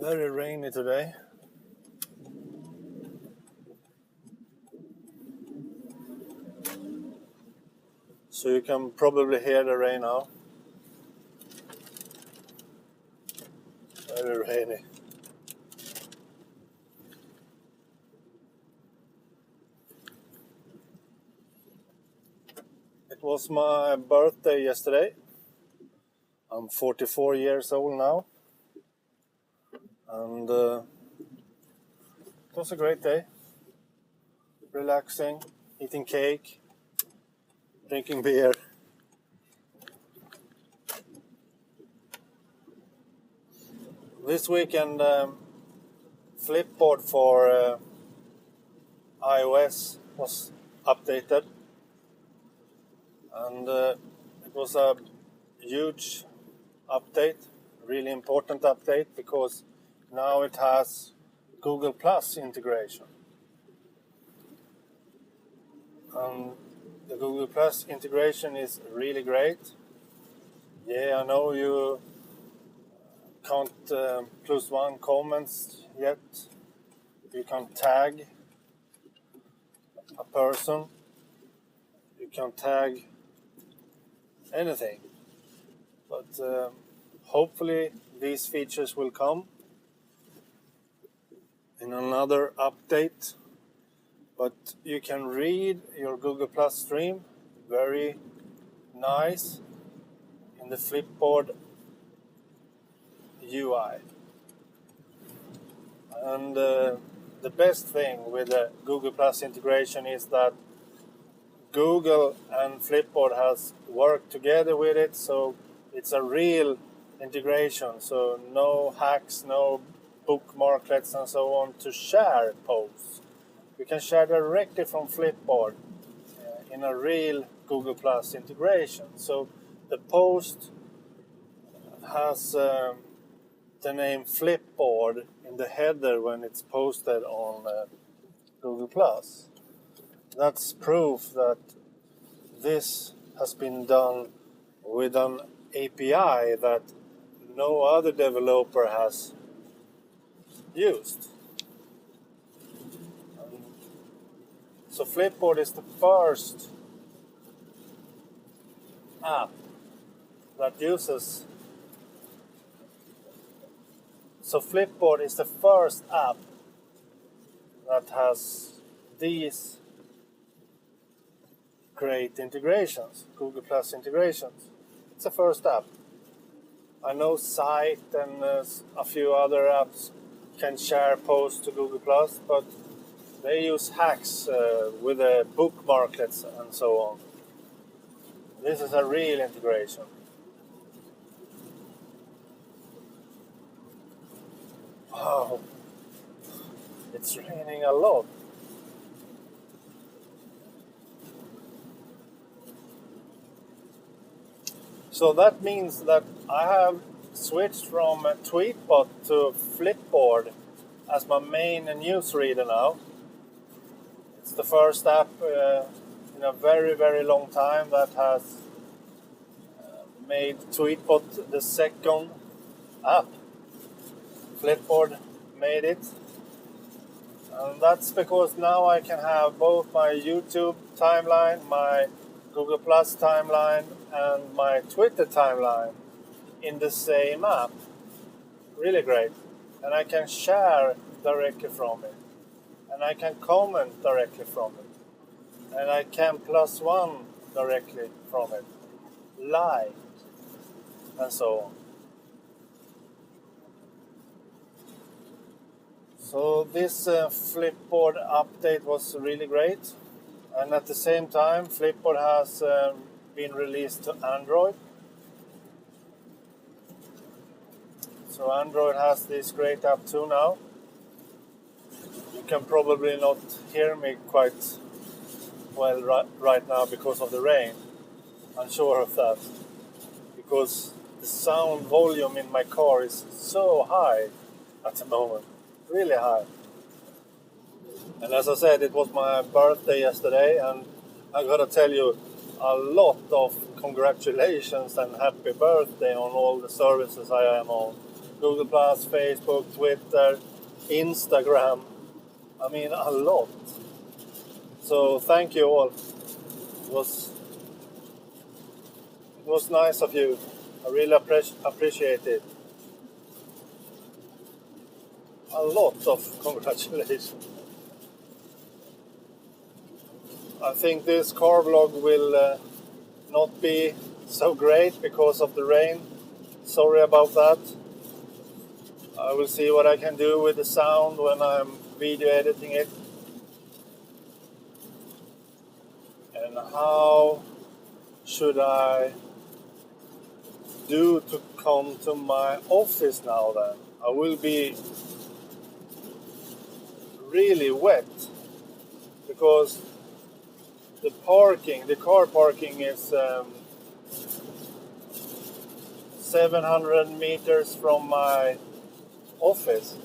Very rainy today. So you can probably hear the rain now. Very rainy. It was my birthday yesterday. I'm 44 years old now. And it was a great day. Relaxing, eating cake, drinking beer. This weekend, FlipBoard for iOS was updated. And it was a huge update, really important update, because now it has Google Plus integration. And the Google Plus integration is really great. Yeah, I know you can't +1 comments yet. You can tag a person. You can tag anything. But hopefully these features will come in another update. But you can read your Google Plus stream very nice in the FlipBoard UI. And the best thing with the Google Plus integration is that Google and FlipBoard has worked together with it, so it's a real integration. So no hacks, no bookmarklets and so on to share posts. You can share directly from FlipBoard in a real Google Plus integration. So the post has the name FlipBoard in the header when it's posted on Google Plus. That's proof that this has been done with an API that no other developer has used. So FlipBoard is the first app that uses. So FlipBoard is the first app that has these great integrations, Google Plus integrations. It's the first app. I know Site and a few other apps can share posts to Google Plus, but they use hacks with the bookmarklets and so on. This is a real integration. Wow, it's raining a lot. So that means that I have switched from Tweetbot to FlipBoard as my main newsreader now. It's the first app in a very, very long time that has made Tweetbot the second app. FlipBoard made it. And that's because now I can have both my YouTube timeline, my Google Plus timeline, and my Twitter timeline in the same app. Really great. And I can share directly from it. And I can comment directly from it. And I can +1 directly from it. Like. And so on. So this FlipBoard update was really great. And at the same time, FlipBoard has been released to Android. So Android has this great app too now. You can probably not hear me quite well right now because of the rain. I'm sure of that. Because the sound volume in my car is so high at the moment. Really high. And as I said, it was my birthday yesterday, and I gotta tell you a lot of congratulations and happy birthday on all the services I am on. Google Plus, Facebook, Twitter, Instagram. I mean, a lot. So thank you all. It was nice of you. I really appreciate it. A lot of congratulations. I think this car vlog will not be so great because of the rain. Sorry about that. I will see what I can do with the sound when I'm video editing it. And how should I do to come to my office now then? I will be really wet because the car parking is 700 meters from my office.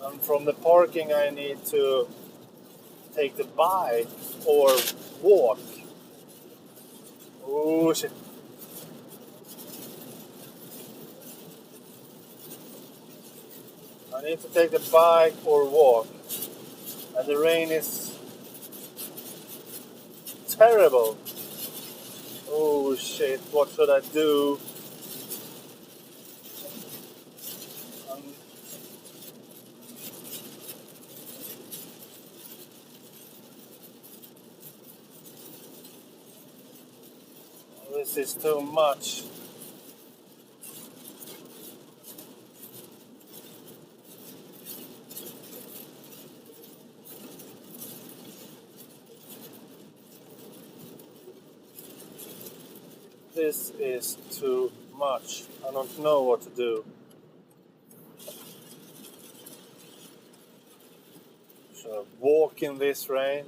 And from the parking I need to take the bike or walk. Oh shit. I need to take the bike or walk. And the rain is terrible. Oh shit, what should I do? This is too much. This is too much. I don't know what to do. Should I walk in this rain?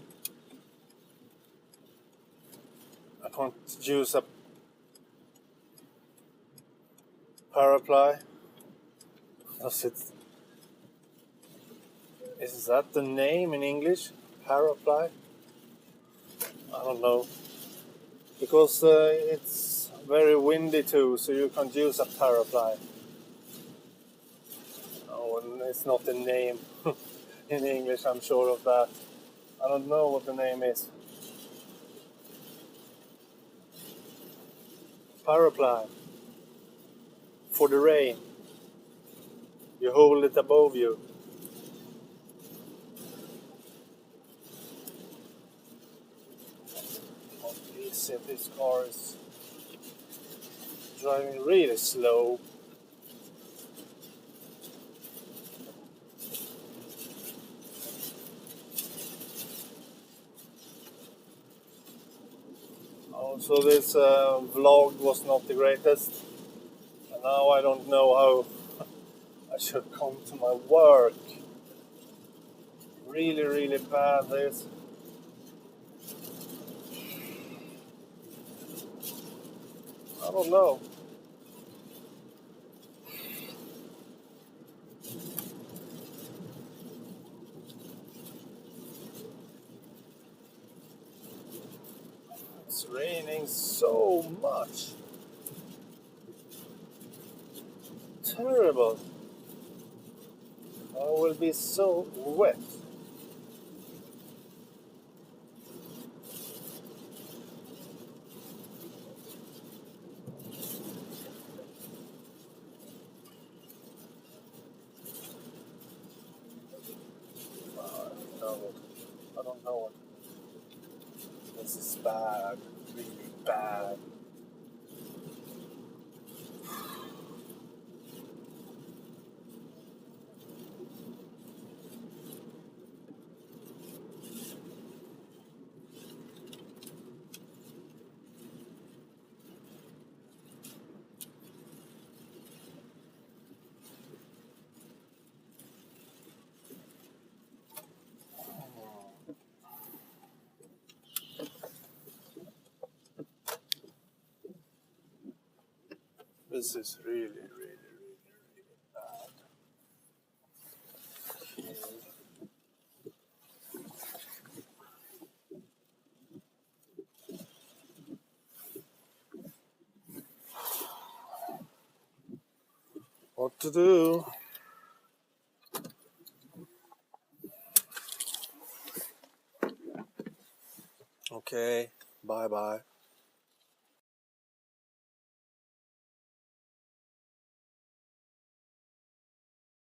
I can't use a paraply. Is that the name in English? Paraply? I don't know. Because it's very windy too, so you can't use a paraply. Oh, and it's not the name in English, I'm sure of that. I don't know what the name is. Paraply. For the rain. You hold it above you. Oh, easy, this car is driving really slow. Also, this vlog was not the greatest. And now I don't know how I should come to my work. Really, really bad this. I don't know. It's raining so much. Terrible. I will be so wet. I don't know what. This is bad. Really bad. This is really, really, really, really bad. what to do. Okay, bye-bye.